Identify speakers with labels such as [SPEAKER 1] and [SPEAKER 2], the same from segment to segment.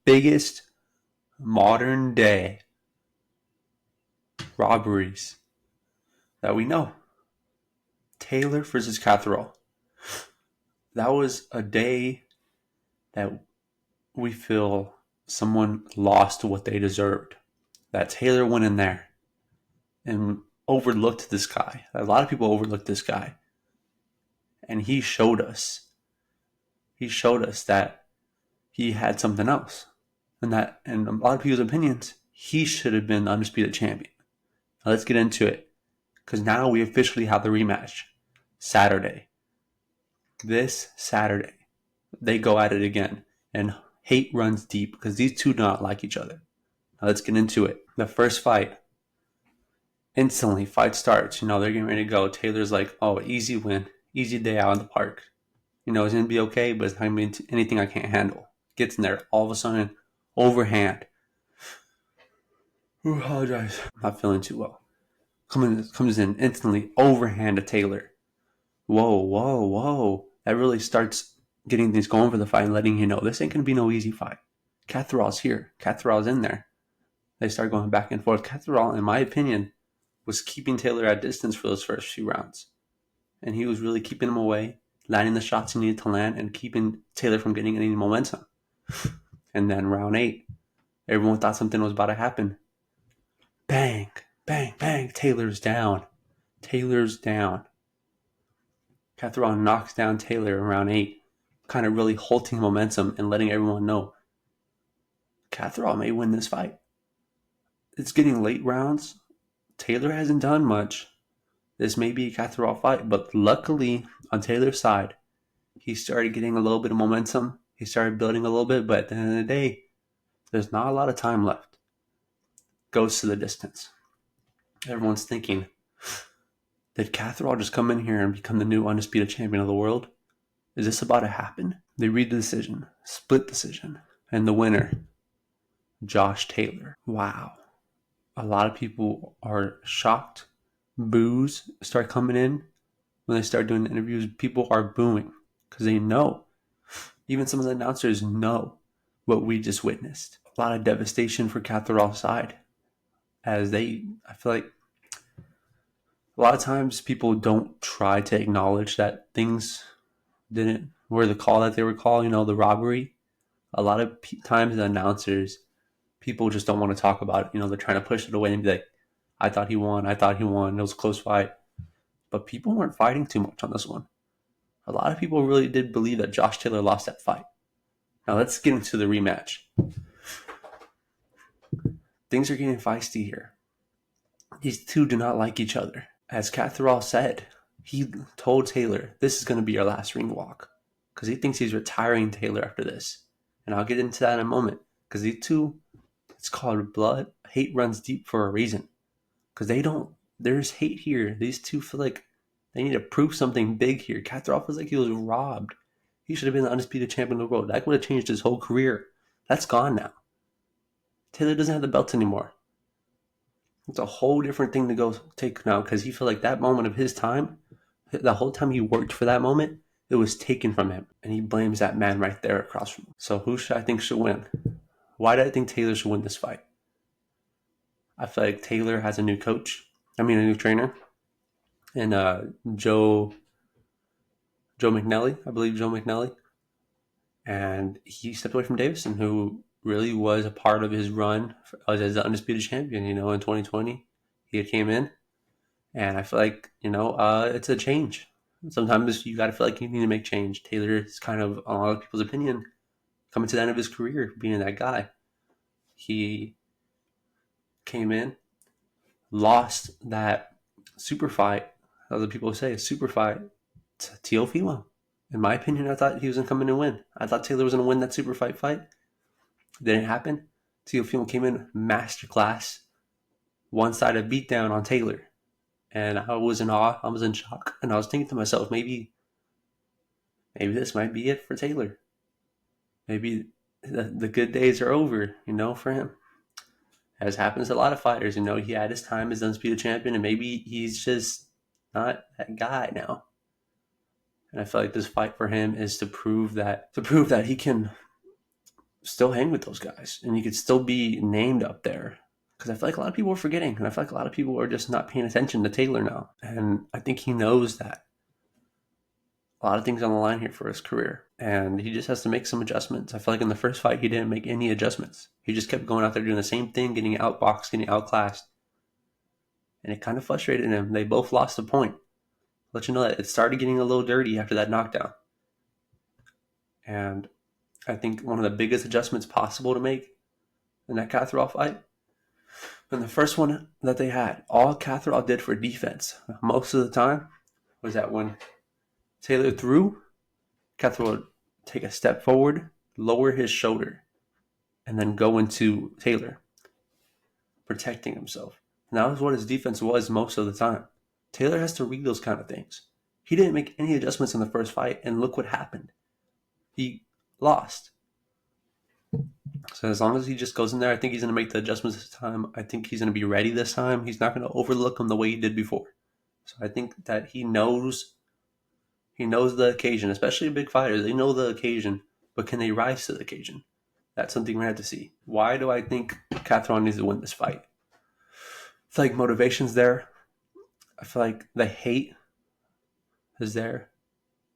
[SPEAKER 1] biggest modern day robberies that we know. Taylor versus Catterall. That was a day that we feel someone lost what they deserved. That Taylor went in there and overlooked this guy. A lot of people overlooked this guy. And he showed us. He showed us that he had something else. And that, in a lot of people's opinions, he should have been the undisputed champion. Now let's get into it. Because now we officially have the rematch. Saturday. This Saturday. They go at it again. And hate runs deep because these two do not like each other. Now let's get into it. The first fight. Instantly, fight starts. They're getting ready to go. Taylor's like, oh, easy win. Easy day out in the park. It's going to be okay, but it's not going to be anything I can't handle. Gets in there. All of a sudden, overhand. I apologize. Not feeling too well. Comes in instantly. Overhand to Taylor. Whoa. That really starts getting things going for the fight and letting you know this ain't going to be no easy fight. Catterall's here. Catterall's in there. They start going back and forth. Catterall, in my opinion, was keeping Taylor at distance for those first few rounds. And he was really keeping him away, landing the shots he needed to land, and keeping Taylor from getting any momentum. And then round 8, everyone thought something was about to happen. Bang, bang, bang. Taylor's down. Catterall knocks down Taylor in round 8, kind of really halting momentum and letting everyone know Catterall may win this fight. It's getting late rounds. Taylor hasn't done much. This may be a Catterall fight, but luckily on Taylor's side, he started getting a little bit of momentum. He started building a little bit, but at the end of the day, there's not a lot of time left. Goes to the distance. Everyone's thinking, did Catterall just come in here and become the new undisputed champion of the world? Is this about to happen? They read the decision, split decision, and the winner, Josh Taylor. Wow. A lot of people are shocked. Boos start coming in when they start doing the interviews. People are booing because they know. Even some of the announcers know what we just witnessed. A lot of devastation for Catterall's side, as I feel like a lot of times people don't try to acknowledge that things were the call that they were called. The robbery. A lot of times the announcers, people just don't want to talk about it. They're trying to push it away and be like, I thought he won. It was a close fight. But people weren't fighting too much on this one. A lot of people really did believe that Josh Taylor lost that fight. Now let's get into the rematch. Things are getting feisty here. These two do not like each other. As Catterall said, he told Taylor, this is going to be your last ring walk. Because he thinks he's retiring Taylor after this. And I'll get into that in a moment. Because these two, it's called blood. Hate runs deep for a reason. Because there's hate here. These two feel like they need to prove something big here. Catterall feels like he was robbed. He should have been the undisputed champion of the world. That would have changed his whole career. That's gone now. Taylor doesn't have the belt anymore. It's a whole different thing to go take now because he felt like that moment of his time, the whole time he worked for that moment, it was taken from him. And he blames that man right there across from him. So who should I think should win? Why do I think Taylor should win this fight? I feel like Taylor has a new new trainer. And Joe McNally, I believe Joe McNally. And he stepped away from Davison, who really was a part of his run as the undisputed champion, in 2020. He came in, and I feel like, it's a change. Sometimes you got to feel like you need to make change. Taylor is kind of, a lot of people's opinion, coming to the end of his career, being that guy. He came in, lost that super fight, other people say, a super fight to Teofimo. In my opinion, I thought he was going to come in and win. I thought Taylor was going to win that super fight. Didn't happen. Teofimo came in, masterclass, one-sided beatdown on Taylor. And I was in awe. I was in shock. And I was thinking to myself, maybe this might be it for Taylor. Maybe the good days are over, for him. As happens to a lot of fighters, he had his time as undisputed champion, and maybe he's just not that guy now. And I feel like this fight for him is to prove that he can still hang with those guys, and you could still be named up there. Because I feel like a lot of people are forgetting, and I feel like a lot of people are just not paying attention to Taylor now. And I think he knows that a lot of things on the line here for his career, and he just has to make some adjustments. I feel like in the first fight, he didn't make any adjustments. He just kept going out there doing the same thing, getting outboxed, getting outclassed, and it kind of frustrated him. They both lost a point. Let you know that it started getting a little dirty after that knockdown. And I think one of the biggest adjustments possible to make in that Catterall fight, in the first one that they had, all Catterall did for defense most of the time was that when Taylor threw, Catterall would take a step forward, lower his shoulder, and then go into Taylor, protecting himself. And that was what his defense was most of the time. Taylor has to read those kind of things. He didn't make any adjustments in the first fight, and look what happened. He lost. So as long as he just goes in there, I think he's going to make the adjustments this time. I think he's going to be ready this time. He's not going to overlook him the way he did before. So I think that he knows the occasion, especially big fighters. They know the occasion, but can they rise to the occasion? That's something we have to see. Why do I think Catterall needs to win this fight? I feel like motivation's there. I feel like the hate is there.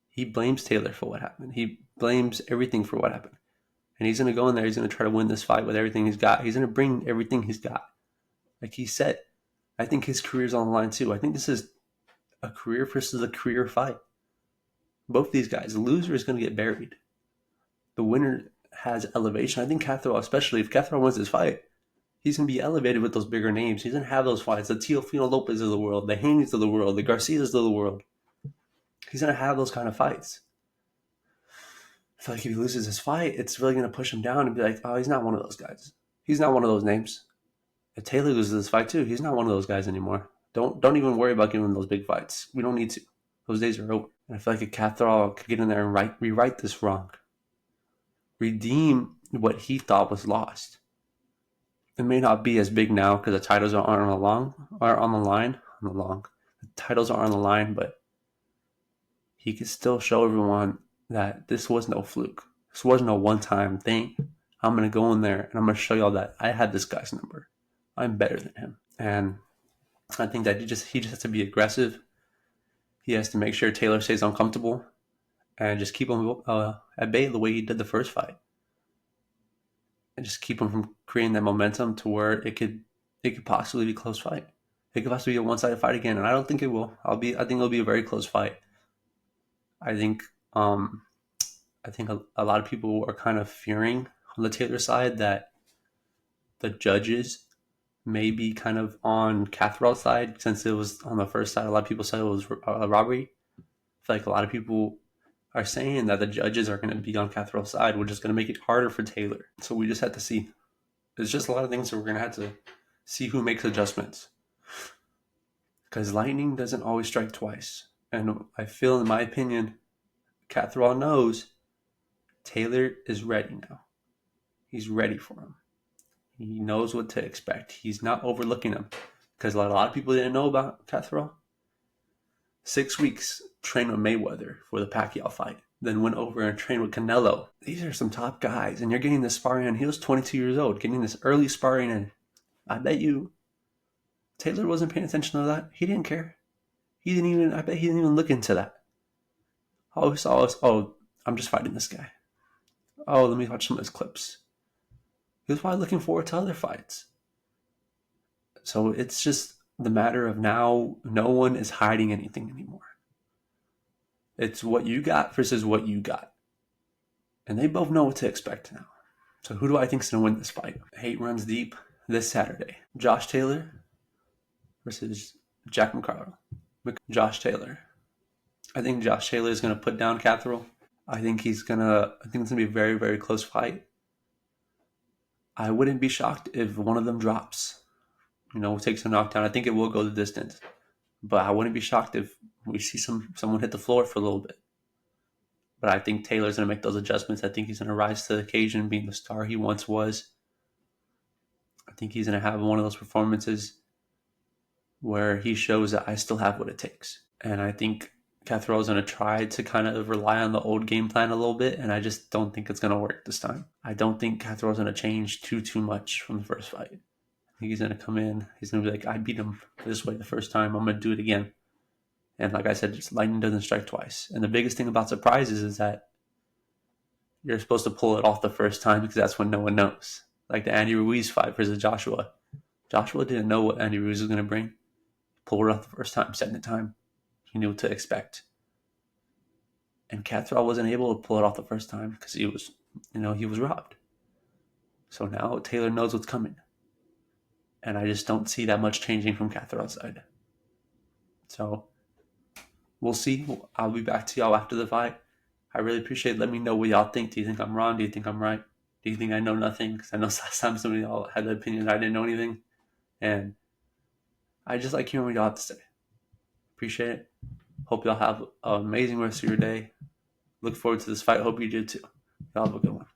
[SPEAKER 1] He blames Taylor for what happened. He blames everything for what happened. And he's going to go in there. He's going to try to win this fight with everything he's got. He's going to bring everything he's got. Like he said, I think his career's on the line too. I think this is a career versus a career fight. Both these guys, the loser is going to get buried. The winner has elevation. I think Catterall, especially if Catterall wins this fight, he's going to be elevated with those bigger names. He's going to have those fights. The Teofimo Lopez of the world, the Haney's of the world, the Garcias of the world. He's going to have those kind of fights. I feel like if he loses this fight, it's really going to push him down and be like, oh, he's not one of those guys. He's not one of those names. If Taylor loses this fight too, he's not one of those guys anymore. Don't even worry about giving him those big fights. We don't need to. Those days are over. And I feel like a Catterall could get in there and rewrite this wrong. Redeem what he thought was lost. It may not be as big now because the titles aren't on the line. The titles are on the line, but he could still show everyone that this was no fluke. This wasn't a one-time thing. I'm going to go in there and I'm going to show y'all that I had this guy's number. I'm better than him. And I think that he just has to be aggressive. He has to make sure Taylor stays uncomfortable and just keep him at bay the way he did the first fight. And just keep him from creating that momentum to where it could possibly be a close fight. It could possibly be a one-sided fight again, and I don't think it will. I think it'll be a very close fight. I think a lot of people are kind of fearing on the Taylor side that the judges may be kind of on Catterall's side since it was on the first side. A lot of people said it was a robbery. I feel like a lot of people are saying that the judges are going to be on Catterall's side, which is going to make it harder for Taylor. So we just have to see. There's just a lot of things that we're going to have to see who makes adjustments. Because lightning doesn't always strike twice. And I feel, in my opinion, Catterall knows Taylor is ready now. He's ready for him. He knows what to expect. He's not overlooking him. Because a lot of people didn't know about Catterall. 6 weeks trained with Mayweather for the Pacquiao fight. Then went over and trained with Canelo. These are some top guys. And you're getting this sparring in. He was 22 years old. Getting this early sparring in. I bet you Taylor wasn't paying attention to that. He didn't care. I bet he didn't even look into that. All he saw was, oh, I'm just fighting this guy. Oh, let me watch some of his clips. He was probably looking forward to other fights. So it's just the matter of now no one is hiding anything anymore. It's what you got versus what you got. And they both know what to expect now. So who do I think is going to win this fight? Hate runs deep this Saturday. Josh Taylor versus Jack McCarroll. Josh Taylor. I think Josh Taylor is going to put down Catterall. I think it's going to be a very, very close fight. I wouldn't be shocked if one of them drops. Takes a knockdown. I think it will go the distance. But I wouldn't be shocked if we see someone hit the floor for a little bit. But I think Taylor's going to make those adjustments. I think he's going to rise to the occasion, being the star he once was. I think he's going to have one of those performances where he shows that I still have what it takes. And I think Catterall's going to try to kind of rely on the old game plan a little bit, and I just don't think it's going to work this time. I don't think Catterall's going to change too much from the first fight. I think he's going to come in. He's going to be like, I beat him this way the first time. I'm going to do it again. And like I said, just lightning doesn't strike twice. And the biggest thing about surprises is that you're supposed to pull it off the first time because that's when no one knows. Like the Andy Ruiz fight versus Joshua. Joshua didn't know what Andy Ruiz was going to bring. Pulled it off the first time, second time. He knew what to expect. And Catterall wasn't able to pull it off the first time because he was robbed. So now Taylor knows what's coming. And I just don't see that much changing from Catterall's side. So we'll see. I'll be back to y'all after the fight. I really appreciate it. Let me know what y'all think. Do you think I'm wrong? Do you think I'm right? Do you think I know nothing? Because I know last time some of y'all had the opinion I didn't know anything. And I just like hearing what y'all have to say. Appreciate it. Hope y'all have an amazing rest of your day. Look forward to this fight. Hope you do too. Y'all have a good one.